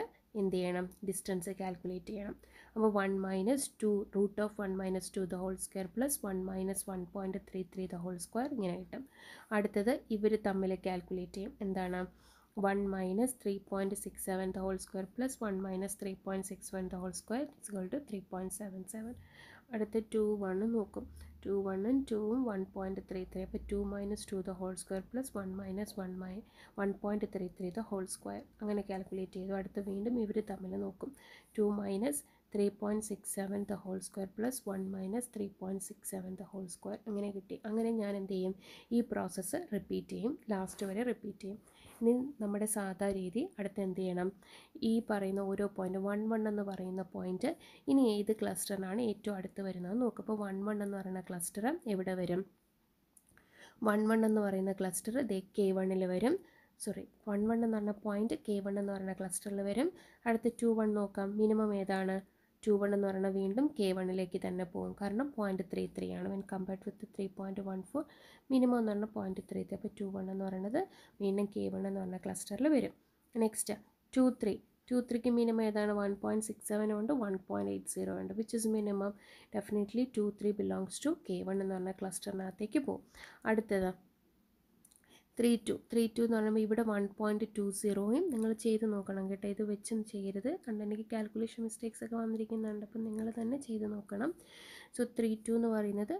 എന്ത് ചെയ്യണം, ഡിസ്റ്റൻസ് കാൽക്കുലേറ്റ് ചെയ്യണം. അപ്പോൾ 1 - 2 √1 - 2 the whole square plus 1 - 1.33 the whole square ഇങ്ങനെ കിട്ടും. അടുത്തത് ഇവർ തമ്മിൽ കാൽക്കുലേറ്റ് ചെയ്യും. എന്താണ് 1 - 3.67 the whole square plus 1 - 3.61 the whole square = 3.77. അടുത്ത 2 1 നോക്കും. 2 1ഉം 2ഉം 1.33. അപ്പോൾ 2 - 2 the whole square plus 1 - 1.33 the whole square അങ്ങനെ കാൽക്കുലേറ്റ് ചെയ്തു. അടുത്ത വീണ്ടും ഇവർ തമ്മിൽ നോക്കും. 2 - 3.67 the whole square plus 1 - 3.67 the whole square അങ്ങനെ കിട്ടി. അങ്ങനെ ഞാൻ എന്ത് ചെയ്യും, ഈ പ്രോസസ്സ് റിപ്പീറ്റ് ചെയ്യും, ലാസ്റ്റ് വരെ റിപ്പീറ്റ് ചെയ്യും. ഇനി നമ്മുടെ സാധാ രീതി അടുത്ത് എന്ത് ചെയ്യണം, ഈ പറയുന്ന ഓരോ പോയിൻറ്റ് 1 1 എന്ന് പറയുന്ന പോയിൻറ്റ് ഇനി ഏത് ക്ലസ്റ്ററിനാണ് ഏറ്റവും അടുത്ത് വരുന്നത് നോക്കുക. അപ്പോൾ 1 1 എന്ന് പറയുന്ന ക്ലസ്റ്റർ എവിടെ വരും, 1 1 എന്ന് പറയുന്ന ക്ലസ്റ്റർ K1ൽ വരും. 1 1 എന്ന് പറഞ്ഞ പോയിൻറ്റ് K1 എന്ന് പറയുന്ന ക്ലസ്റ്ററിൽ വരും. അടുത്ത് 2 1 നോക്കാം. മിനിമം ഏതാണ്, 2 1 എന്ന് പറഞ്ഞാൽ വീണ്ടും K1ലേക്ക് തന്നെ പോകും, കാരണം 0.33 ആണ്. വെൻ കമ്പയർഡ് വിത്ത് 3.14 മിനിമം എന്ന് പറഞ്ഞാൽ 0.33. അപ്പോൾ 2 1 എന്ന് പറയുന്നത് വീണ്ടും K1 എന്ന് പറഞ്ഞ ക്ലസ്റ്ററിൽ വരും. നെക്സ്റ്റ് 2 3, 2 3ക്ക് മിനിമം ഏതാണ്, 1.67 ഉണ്ട്, 1.80 ഉണ്ട്, which is minimum. Definitely 2 3 belongs to K1 എന്ന് പറഞ്ഞ ക്ലസ്റ്ററിനകത്തേക്ക് പോകും. അടുത്തത് 3 2, 3 2 എന്ന് പറയുമ്പോൾ ഇവിടെ 1.20യും നിങ്ങൾ ചെയ്ത് നോക്കണം കേട്ടോ, ഇത് വെച്ചും ചെയ്യരുത്, കണ്ട് എനിക്ക് കാൽക്കുലേഷൻ മിസ്റ്റേക്സ് ഒക്കെ വന്നിരിക്കുന്നുണ്ട്, അപ്പം നിങ്ങൾ തന്നെ ചെയ്ത് നോക്കണം. സോ 3 2 എന്ന് പറയുന്നത്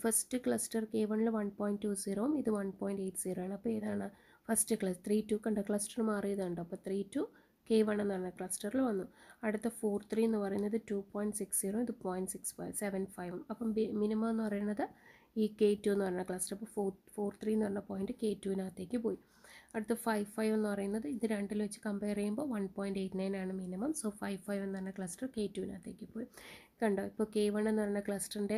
ഫസ്റ്റ് ക്ലസ്റ്റർ K1ൽ 1.20ഉം ഇത് 1.80 ആണ്. അപ്പോൾ ഏതാണ് ഫസ്റ്റ് ക്ലസ്റ്റർ 3 2 കണ്ട ക്ലസ്റ്റർ മാറിയതുണ്ട്. അപ്പോൾ 3 2 K1 എന്ന് പറഞ്ഞ ക്ലസ്റ്ററിൽ വന്നു. അടുത്ത 4 3 എന്ന് പറയുന്നത് 2.60, ഇത് 0.6575. അപ്പം മിനിമം എന്ന് പറയുന്നത് ഈ K2 എന്ന് പറഞ്ഞ ക്ലസ്റ്റർ. അപ്പോൾ 4 3 എന്ന് പറഞ്ഞ പോയിൻറ്റ് K2വിനകത്തേക്ക് പോയി. അടുത്ത 5 5 എന്ന് പറയുന്നത് ഇത് രണ്ടിൽ വെച്ച് കമ്പയർ ചെയ്യുമ്പോൾ 1.89 ആണ് മിനിമം. സോ 5 5 എന്ന് പറഞ്ഞ ക്ലസ്റ്റർ K2വിനകത്തേക്ക് പോയി. കണ്ടോ, ഇപ്പോൾ K1 എന്ന് പറഞ്ഞ ക്ലസ്റ്ററിൻ്റെ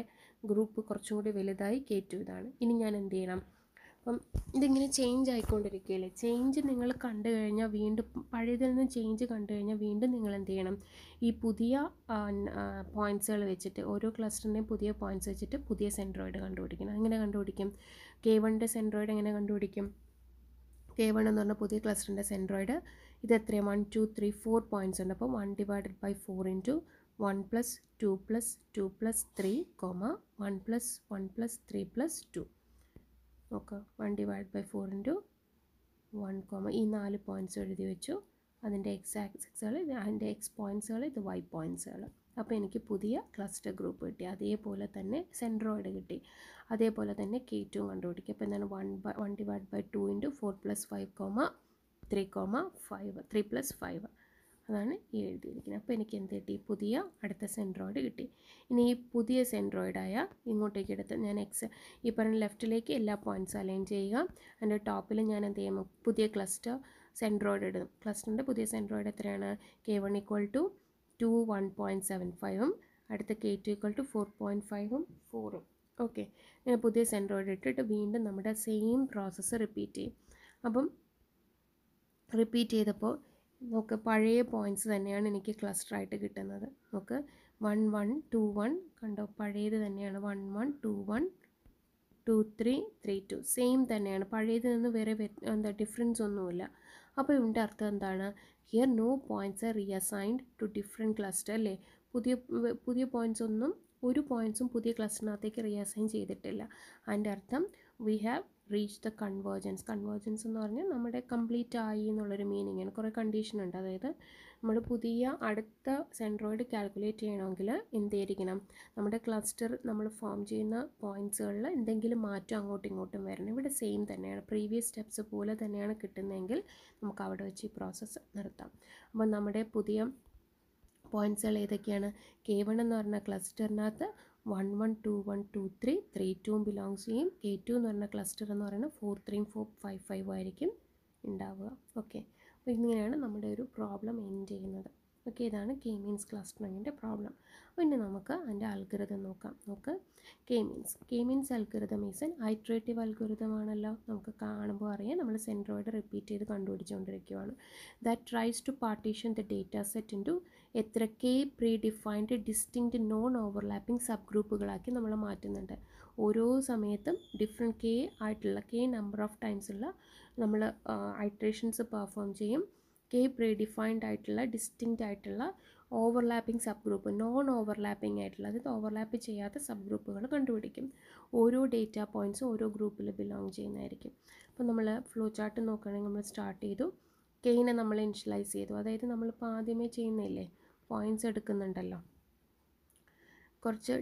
ഗ്രൂപ്പ് കുറച്ചും കൂടി വലുതായി, K2 ഇതാണ്. ഇനി ഞാൻ എന്ത് ചെയ്യണം, അപ്പം ഇതിങ്ങനെ ചേഞ്ച് ആയിക്കൊണ്ടിരിക്കുകയല്ലേ, ചേഞ്ച് നിങ്ങൾ കണ്ടു കഴിഞ്ഞാൽ വീണ്ടും പഴയതിൽ നിന്ന് ചേഞ്ച് കണ്ടു കഴിഞ്ഞാൽ വീണ്ടും നിങ്ങൾ എന്ത് ചെയ്യണം, ഈ പുതിയ പോയിൻറ്റ്സുകൾ വെച്ചിട്ട് ഓരോ ക്ലസ്റ്ററിൻ്റെയും പുതിയ പോയിൻറ്റ്സ് വെച്ചിട്ട് പുതിയ സെൻട്രോയിഡ് കണ്ടുപിടിക്കണം. എങ്ങനെ കണ്ടുപിടിക്കും, K1ൻ്റെ സെൻട്രോയിഡ് എങ്ങനെ കണ്ടുപിടിക്കും, K1 എന്ന് പറഞ്ഞാൽ പുതിയ ക്ലസ്റ്ററിൻ്റെ സെൻട്രോയിഡ് ഇത് എത്രയാണ്, 1 2 3 4 പോയിൻറ്റ്സ് ഉണ്ട്. അപ്പോൾ 1/4 ഇൻറ്റു 1 + 2 + 2 + 3, 1 + 1 + 3 + 2. നോക്കാം, 1/4 ഇൻറ്റു 1, ഈ 4 പോയിൻറ്റ്സ് എഴുതി വെച്ചു. അതിൻ്റെ എക്സ് ആക്സിസുകൾ, അതിൻ്റെ എക്സ് പോയിൻറ്റ്സുകൾ, ഇത് വൈ പോയിൻറ്റ്സുകൾ. അപ്പോൾ എനിക്ക് പുതിയ ക്ലസ്റ്റർ ഗ്രൂപ്പ് കിട്ടി. അതേപോലെ തന്നെ സെൻട്രോയിഡ് കിട്ടി. അതേപോലെ തന്നെ K2 കണ്ടുപിടിക്കും. അപ്പോൾ എന്താണ് 1/2 ഇൻറ്റു 4 + 5, 3, 5 3 + 5. അതാണ് ഈ എഴുതിയിരിക്കുന്നത്. അപ്പോൾ എനിക്ക് എന്ത് കിട്ടി? പുതിയ അടുത്ത സെൻട്രോയിഡ് കിട്ടി. ഇനി ഈ പുതിയ സെൻട്രോയിഡായ ഇങ്ങോട്ടേക്ക് എടുത്ത് ഞാൻ ഈ പറഞ്ഞ ലെഫ്റ്റിലേക്ക് എല്ലാ പോയിൻറ്റ്സ് അലൈൻ ചെയ്യുക. അതിൻ്റെ ടോപ്പിൽ ഞാൻ എന്ത് ചെയ്യും? പുതിയ ക്ലസ്റ്റർ സെൻട്രോയിഡ് ഇടും. ക്ലസ്റ്ററിൻ്റെ പുതിയ സെൻട്രോയിഡ് എത്രയാണ്? K1 = 2 1.75 അടുത്ത K2 = 4.5 4. ഓക്കെ, ഞാൻ പുതിയ സെൻട്രോയിഡ് ഇട്ടിട്ട് വീണ്ടും നമ്മുടെ സെയിം പ്രോസസ്സ് റിപ്പീറ്റ് ചെയ്യും. അപ്പം റിപ്പീറ്റ് ചെയ്തപ്പോൾ നമുക്ക് പഴയ പോയിൻറ്റ്സ് തന്നെയാണ് എനിക്ക് ക്ലസ്റ്ററായിട്ട് കിട്ടുന്നത്. നമുക്ക് 1 1 2 1 കണ്ടോ, പഴയത് തന്നെയാണ്. 1 1 2 1 2 3 3 2 സെയിം തന്നെയാണ്. പഴയതിൽ നിന്ന് വേറെ ഡിഫറൻസ് ഒന്നുമില്ല. അപ്പോൾ ഇതിൻ്റെ അർത്ഥം എന്താണ്? Here no points are reassigned to different cluster അല്ലേ. പുതിയ പോയിൻറ്റ്സ് ഒന്നും ഒരു പോയിൻറ്റ്സും പുതിയ ക്ലസ്റ്ററിനകത്തേക്ക് റീഅസൈൻ ചെയ്തിട്ടില്ല. അതിൻ്റെ അർത്ഥം we have reach the convergence. Convergence എന്ന് പറഞ്ഞാൽ നമ്മുടെ കംപ്ലീറ്റ് ആയി എന്നുള്ളൊരു മീനിങ്ങാണ്. കുറേ കണ്ടീഷൻ ഉണ്ട്. അതായത് നമ്മൾ പുതിയ അടുത്ത സെൻട്രോയിഡ് കാൽക്കുലേറ്റ് ചെയ്യണമെങ്കിൽ എന്തായിരിക്കണം? നമ്മുടെ ക്ലസ്റ്റർ നമ്മൾ ഫോം ചെയ്യുന്ന പോയിൻറ്റ്സുകളിൽ എന്തെങ്കിലും മാറ്റം അങ്ങോട്ടും ഇങ്ങോട്ടും വരണം. ഇവിടെ സെയിം തന്നെയാണ്. പ്രീവിയസ് സ്റ്റെപ്സ് പോലെ തന്നെയാണ് കിട്ടുന്നതെങ്കിൽ നമുക്ക് അവിടെ വെച്ച് ഈ പ്രോസസ്സ് നിർത്താം. അപ്പോൾ നമ്മുടെ പുതിയ പോയിൻറ്റ്സുകൾ ഏതൊക്കെയാണ്? K1 എന്ന് പറഞ്ഞ ക്ലസ്റ്ററിനകത്ത് 1 1 2 1 2 3 3 2 ബിലോങ്സ് ചെയ്യും. K2 എന്ന് പറഞ്ഞ ക്ലസ്റ്റർ എന്ന് പറയുന്നത് 4 3 4 5 5 ആയിരിക്കും ഉണ്ടാവുക. ഓക്കെ, അപ്പോൾ ഇങ്ങനെയാണ് നമ്മുടെ ഒരു പ്രോബ്ലം എൻഡ് ചെയ്യുന്നത്. ഓക്കെ, ഇതാണ് കെ മീൻസ് ക്ലസ്റ്ററിങ്ങിൻ്റെ പ്രോബ്ലം. അപ്പോൾ ഇനി നമുക്ക് അതിൻ്റെ അൽഗോരിതം നോക്കാം. നമുക്ക് k means algorithm is an iterative algorithm ആണല്ലോ. നമുക്ക് കാണുമ്പോൾ അറിയാം നമ്മൾ സെൻട്രോയിഡ് റിപ്പീറ്റ് ചെയ്ത് കണ്ടുപിടിച്ചുകൊണ്ടിരിക്കുകയാണ്. That tries to partition the data set into എത്ര k predefined distinct non overlapping sub ഗ്രൂപ്പുകളാക്കി നമ്മൾ മാറ്റുന്നുണ്ട്. ഓരോ സമയത്തും ഡിഫറെൻറ്റ് കെ ആയിട്ടുള്ള നമ്പർ ഓഫ് ടൈംസ് ഉള്ള നമ്മൾ ഐട്രേഷൻസ് പെർഫോം ചെയ്യും. കെ പ്രീ ഡിഫൈൻഡ് ആയിട്ടുള്ള ഡിസ്റ്റിങ്ക്റ്റ് ആയിട്ടുള്ള overlapping sub group, non overlapping ആയിട്ടുള്ള, അതായത് ഓവർലാപ്പ് ചെയ്യാത്ത സബ് ഗ്രൂപ്പുകൾ കണ്ടുപിടിക്കും. ഓരോ ഡേറ്റ പോയിൻറ്റ്സും ഓരോ ഗ്രൂപ്പിൽ ബിലോങ് ചെയ്യുന്നതായിരിക്കും. അപ്പോൾ നമ്മൾ ഫ്ലോ ചാർട്ട് നോക്കുകയാണെങ്കിൽ നമ്മൾ സ്റ്റാർട്ട് ചെയ്തു, കെയിനെ നമ്മൾ ഇനിഷ്യലൈസ് ചെയ്തു. അതായത് നമ്മളിപ്പോൾ ആദ്യമേ ചെയ്യുന്നില്ലേ, പോയിൻറ്റ്സ് എടുക്കുന്നുണ്ടല്ലോ. കുറച്ച്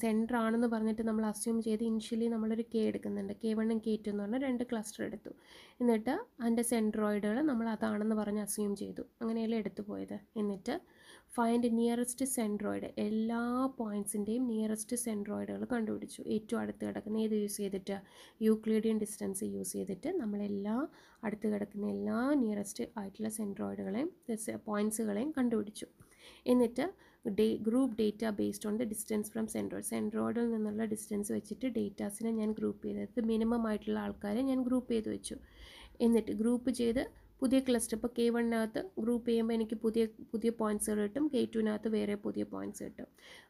സെൻറ്റർ ആണെന്ന് പറഞ്ഞിട്ട് നമ്മൾ അസ്യൂം ചെയ്ത് ഇനിഷ്യലി നമ്മളൊരു കെ എടുക്കുന്നുണ്ട്. K1 ഉം K2 എന്ന് പറഞ്ഞാൽ 2 ക്ലസ്റ്റർ എടുത്തു. എന്നിട്ട് അതിൻ്റെ സെൻട്രോയിഡുകൾ നമ്മൾ അതാണെന്ന് പറഞ്ഞ് അസ്യൂം ചെയ്തു. അങ്ങനെയല്ലേ എടുത്തു പോയത്. എന്നിട്ട് ഫൈൻഡ് നിയറസ്റ്റ് സെൻട്രോയിഡ്, എല്ലാ പോയിൻറ്റ്സിൻ്റെയും നിയറസ്റ്റ് സെൻട്രോയിഡുകൾ കണ്ടുപിടിച്ചു. ഏറ്റവും അടുത്ത് കിടക്കുന്ന ഏത് യൂസ് ചെയ്തിട്ട്? യൂക്ലിഡിയൻ ഡിസ്റ്റൻസ് യൂസ് ചെയ്തിട്ട് നമ്മളെല്ലാ അടുത്ത് കിടക്കുന്ന എല്ലാ നിയറസ്റ്റ് ആയിട്ടുള്ള സെൻട്രോയിഡുകളെയും പോയിൻറ്റ്സുകളെയും കണ്ടുപിടിച്ചു. എന്നിട്ട് group data based on the distance from സെൻട്രോയിഡിൽ നിന്നുള്ള ഡിസ്റ്റൻസ് വെച്ചിട്ട് ഡേറ്റാസിനെ ഞാൻ ഗ്രൂപ്പ് ചെയ്തത് മിനിമം ആയിട്ടുള്ള ആൾക്കാരെ ഞാൻ ഗ്രൂപ്പ് ചെയ്ത് വെച്ചു. എന്നിട്ട് ഗ്രൂപ്പ് ചെയ്ത് പുതിയ ക്ലസ്റ്റർ, ഇപ്പോൾ K1-നകത്ത് ഗ്രൂപ്പ് ചെയ്യുമ്പോൾ എനിക്ക് പുതിയ പോയിൻറ്റ്സുകൾ കിട്ടും, K2-നകത്ത് വേറെ പുതിയ പോയിൻറ്റ്സ് കിട്ടും.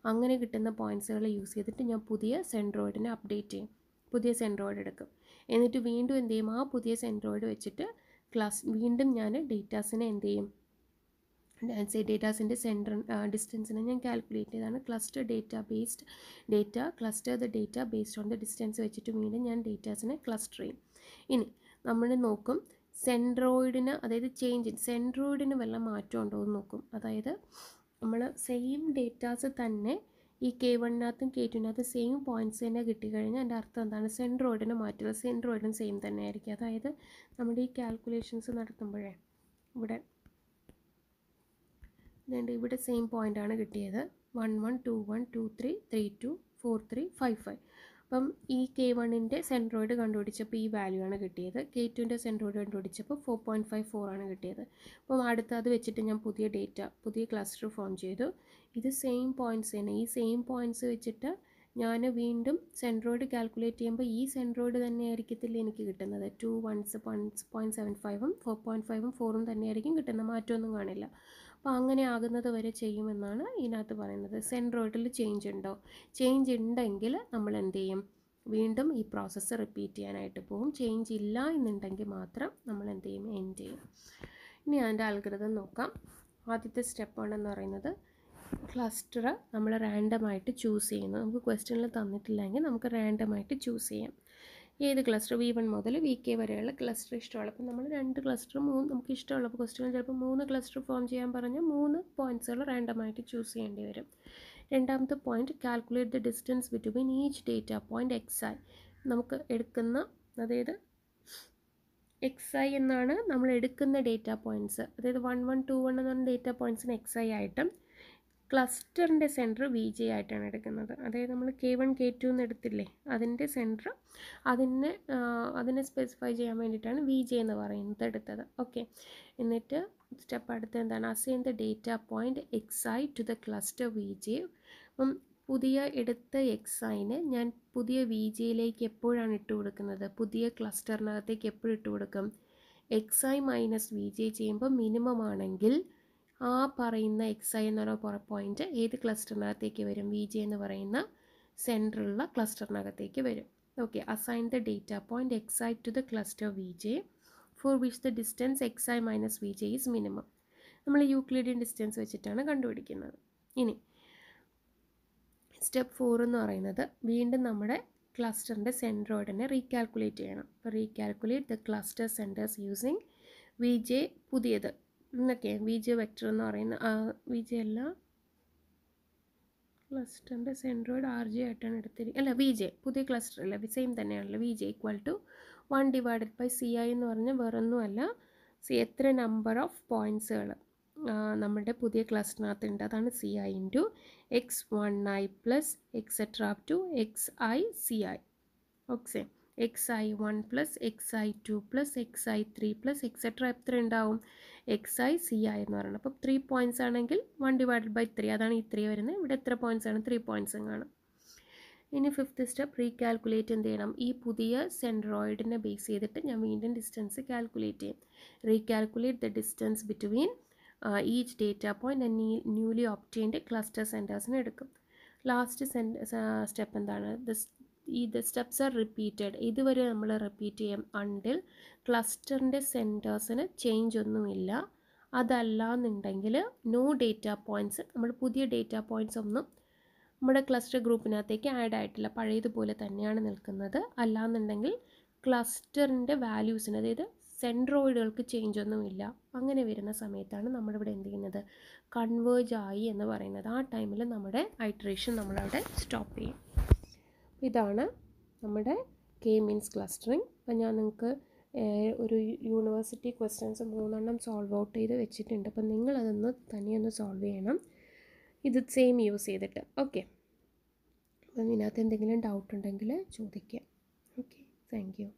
അങ്ങനെ കിട്ടുന്ന പോയിൻറ്റ്സുകൾ യൂസ് ചെയ്തിട്ട് ഞാൻ പുതിയ സെൻട്രോയിഡിനെ അപ്ഡേറ്റ് ചെയ്യും. പുതിയ സെൻട്രോയിഡ് എടുക്കും. എന്നിട്ട് വീണ്ടും എന്ത് ചെയ്യും? ആ പുതിയ സെൻട്രോയിഡ് വെച്ചിട്ട് വീണ്ടും ഞാൻ ഡേറ്റാസിനെ എന്ത് ചെയ്യും? ഡേറ്റാസിൻ്റെ ഡിസ്റ്റൻസിനെ ഞാൻ കാൽക്കുലേറ്റ് ചെയ്താണ് cluster data based on the distance വെച്ചിട്ട് വീണ്ടും ഞാൻ ഡേറ്റാസിനെ ക്ലസ്റ്റർ ചെയ്യും. ഇനി നമ്മൾ നോക്കും സെൻട്രോയിഡിന്, അതായത് സെൻട്രോയിഡിന് വല്ല മാറ്റം ഉണ്ടോ എന്ന് നോക്കും. അതായത് നമ്മൾ സെയിം ഡേറ്റാസ് തന്നെ ഈ K1-നകത്തും K2-നകത്തും സെയിം പോയിൻറ്റ്സ് തന്നെ കിട്ടിക്കഴിഞ്ഞാൽ എൻ്റെ അർത്ഥം എന്താണ്? സെൻട്രോയിഡിന് മാറ്റില്ല, സെൻട്രോയിഡും സെയിം തന്നെ ആയിരിക്കും. അതായത് നമ്മുടെ ഈ കാൽക്കുലേഷൻസ് നടത്തുമ്പോഴേ ഇവിടെ സെയിം പോയിൻ്റാണ് കിട്ടിയത്. 1 1 2 1 2 3 3 2 4 3 5 5. അപ്പം ഈ K1-ൻ്റെ സെൻട്രോയിഡ് കണ്ടുപിടിച്ചപ്പോൾ ഈ വാല്യൂ ആണ് കിട്ടിയത്. K2-ൻ്റെ സെൻട്രോയിഡ് കണ്ടുപിടിച്ചപ്പോൾ 4.54 ആണ് കിട്ടിയത്. അപ്പം അത് വെച്ചിട്ട് ഞാൻ പുതിയ ക്ലസ്റ്റർ ഫോം ചെയ്തു. ഇത് സെയിം പോയിൻറ്റ്സ് തന്നെ. ഈ സെയിം പോയിൻറ്റ്സ് വെച്ചിട്ട് ഞാൻ വീണ്ടും സെൻട്രോയിഡ് കാൽക്കുലേറ്റ് ചെയ്യുമ്പോൾ ഈ സെൻട്രോയിഡ് തന്നെ ആയിരിക്കത്തില്ല എനിക്ക് കിട്ടുന്നത്. 2 1s 1.75ഉം 4.5ഉം 4ഉം തന്നെയായിരിക്കും കിട്ടുന്നത്, മാറ്റമൊന്നും കാണില്ല. അപ്പോൾ അങ്ങനെ ആകുന്നത് വരെ ചെയ്യുമെന്നാണ് ഇതിനകത്ത് പറയുന്നത്. സെൻട്രോയിഡിൽ ചേഞ്ച് ഉണ്ടോ? ചേഞ്ച് ഉണ്ടെങ്കിൽ നമ്മൾ എന്ത് ചെയ്യും? വീണ്ടും ഈ പ്രോസസ്സ് റിപ്പീറ്റ് ചെയ്യാനായിട്ട് പോകും. ചേഞ്ച് ഇല്ല എന്നുണ്ടെങ്കിൽ മാത്രം നമ്മൾ എന്ത് ചെയ്യും? എൻഡ് ചെയ്യും. ഇനി അതിൻ്റെ അൽഗോരിതം നോക്കാം. ആദ്യത്തെ സ്റ്റെപ്പാണെന്ന് പറയുന്നത് ക്ലസ്റ്റർ നമ്മൾ റാൻഡമായിട്ട് ചൂസ് ചെയ്യുന്നു. നമുക്ക് ക്വസ്റ്റ്യനിൽ തന്നിട്ടില്ലെങ്കിൽ നമുക്ക് റാൻഡമായിട്ട് ചൂസ് ചെയ്യാം. ഏത് ക്ലസ്റ്റർ V1 മുതൽ VK വരെയുള്ള ക്ലസ്റ്റർ ഇഷ്ടമുള്ള, അപ്പോൾ നമ്മൾ 2 ക്ലസ്റ്റർ നമുക്ക് ഇഷ്ടമുള്ളപ്പോൾ ക്വസ്റ്റ്യൻ ചിലപ്പോൾ 3 ക്ലസ്റ്റർ ഫോം ചെയ്യാൻ പറഞ്ഞാൽ 3 പോയിൻറ്റ്സുകൾ റാൻഡമായിട്ട് ചൂസ് ചെയ്യേണ്ടി വരും. രണ്ടാമത്തെ point calculate the distance between each data point xi. നമുക്ക് എടുക്കുന്ന, അതായത് xi എന്നാണ് നമ്മൾ എടുക്കുന്ന ഡേറ്റാ പോയിൻറ്റ്സ്. അതായത് 1 1 2 1 എന്ന് പറഞ്ഞ ഡേറ്റാ പോയിൻറ്റ്സിന് xi ആയിട്ടും ക്ലസ്റ്ററിൻ്റെ സെൻറ്റർ vj ആയിട്ടാണ് എടുക്കുന്നത്. അതായത് നമ്മൾ k1 k2 എന്ന് എടുത്തില്ലേ, അതിൻ്റെ സെൻറ്റർ അതിനെ സ്പെസിഫൈ ചെയ്യാൻ വേണ്ടിയിട്ടാണ് vj എന്ന് പറയുന്നത് എടുത്തത്. ഓക്കെ, എന്നിട്ട് സ്റ്റെപ്പ് അടുത്ത് എന്താണ്, assign the data point xi to the cluster vj. അപ്പം പുതിയ എടുത്ത xiനെ ഞാൻ പുതിയ vjയിലേക്ക് എപ്പോഴാണ് ഇട്ട് കൊടുക്കുന്നത്, പുതിയ ക്ലസ്റ്ററിനകത്തേക്ക് എപ്പോഴും ഇട്ട് കൊടുക്കും, xi മൈനസ് vj ചെയ്യുമ്പോൾ മിനിമം ആണെങ്കിൽ ആ പറയുന്ന xi എന്ന് പറയുന്ന പോയിൻറ്റ് ഏത് ക്ലസ്റ്ററിനകത്തേക്ക് വരും, vj എന്ന് പറയുന്ന സെൻറ്ററുള്ള ക്ലസ്റ്ററിനകത്തേക്ക് വരും. Okay, assign the data point xi to the cluster vj for which the distance xi minus vj is minimum. നമ്മൾ യൂക്ലിഡിയൻ ഡിസ്റ്റൻസ് വെച്ചിട്ടാണ് കണ്ടുപിടിക്കുന്നത്. ഇനി സ്റ്റെപ്പ് 4 എന്ന് പറയുന്നത് വീണ്ടും നമ്മുടെ ക്ലസ്റ്ററിൻ്റെ സെൻട്രോയിഡിനെ റീകാൽക്കുലേറ്റ് ചെയ്യണം. അപ്പോൾ recalculate the cluster centres using vj പുതിയത് എന്നൊക്കെ vj വെക്ടർ എന്ന് പറയുന്ന vj അല്ല, ക്ലസ്റ്ററിൻ്റെ സെൻട്രോയിഡ് rj ആയിട്ടാണ് എടുത്തിരിക്കുന്നത്. അല്ല, vj പുതിയ ക്ലസ്റ്റർ അല്ല, സെയിം തന്നെയാണല്ലോ. vj equal to 1 divided by ci എന്ന് പറഞ്ഞാൽ വേറൊന്നുമല്ല, എത്ര നമ്പർ ഓഫ് പോയിൻറ്റ്സുകൾ നമ്മുടെ പുതിയ ക്ലസ്റ്ററിനകത്ത് ഉണ്ട്, അതാണ് ci into x1i plus etcetera up to xi ci. Okay, xi1 plus xi2 plus xi3 plus etcetera എത്ര ഉണ്ടാവും, xi ci എന്ന് പറയുന്നത്. അപ്പോൾ 3 പോയിൻറ്റ്സ് ആണെങ്കിൽ 1 ഡിവൈഡഡ് ബൈ 3, അതാണ് ഈ 3 വരുന്നത്. ഇവിടെ എത്ര പോയിൻറ്റ്സ് ആണ്, 3 പോയിൻറ്റ്സും കാണും. ഇനി ഫിഫ്ത്ത് സ്റ്റെപ്പ് റീകാൽക്കുലേറ്റ് എന്ത് ചെയ്യണം, ഈ പുതിയ സെൻട്രോയിഡിനെ ബേസ് ചെയ്തിട്ട് ഞാൻ വീണ്ടും ഡിസ്റ്റൻസ് കാൽക്കുലേറ്റ് ചെയ്യും. Recalculate the distance between each data point and newly obtained cluster സെൻറ്റേഴ്സിന് എടുക്കും. ലാസ്റ്റ് സ്റ്റെപ്പ് എന്താണ്, ദ സ്റ്റെപ്സ് ആർ റിപ്പീറ്റഡ്. ഇതുവരെ നമ്മൾ റിപ്പീറ്റ് ചെയ്യും അണ്ടിൽ ക്ലസ്റ്ററിൻ്റെ സെൻറ്റേഴ്സിന് ചേഞ്ച് ഒന്നുമില്ല. അതല്ല എന്നുണ്ടെങ്കിൽ നോ ഡേറ്റ പോയിൻറ്റ്സ്, നമ്മൾ പുതിയ ഡേറ്റ പോയിൻറ്റ്സ് ഒന്നും നമ്മുടെ ക്ലസ്റ്റർ ഗ്രൂപ്പിനകത്തേക്ക് ആഡ് ആയിട്ടില്ല, പഴയതുപോലെ തന്നെയാണ് നിൽക്കുന്നത്. അല്ലാന്നുണ്ടെങ്കിൽ ക്ലസ്റ്ററിൻ്റെ വാല്യൂസിന്, അതായത് സെൻട്രോയിഡുകൾക്ക് ചേഞ്ച് ഒന്നുമില്ല. അങ്ങനെ വരുന്ന സമയത്താണ് നമ്മളിവിടെ എന്ത് ചെയ്യുന്നത്, കൺവേർജ് ആയി എന്ന് പറയുന്നത്. ആ ടൈമിൽ നമ്മുടെ ഐറ്ററേഷൻ നമ്മളവിടെ സ്റ്റോപ്പ് ചെയ്യും. ഇതാണ് നമ്മുടെ കെ മീൻസ് ക്ലസ്റ്ററിങ്. അപ്പം ഞാൻ നിങ്ങൾക്ക് ഒരു യൂണിവേഴ്സിറ്റി ക്വസ്റ്റ്യൻസ് 3 സോൾവ് ഔട്ട് ചെയ്ത് വെച്ചിട്ടുണ്ട്. അപ്പം നിങ്ങളതൊന്ന് തനിയൊന്ന് സോൾവ് ചെയ്യണം, ഇത് സെയിം യൂസ് ചെയ്തിട്ട്. ഓക്കെ, അപ്പം ഇതിനകത്ത് എന്തെങ്കിലും ഡൗട്ട് ഉണ്ടെങ്കിൽ ചോദിക്കാം. Okay, thank you.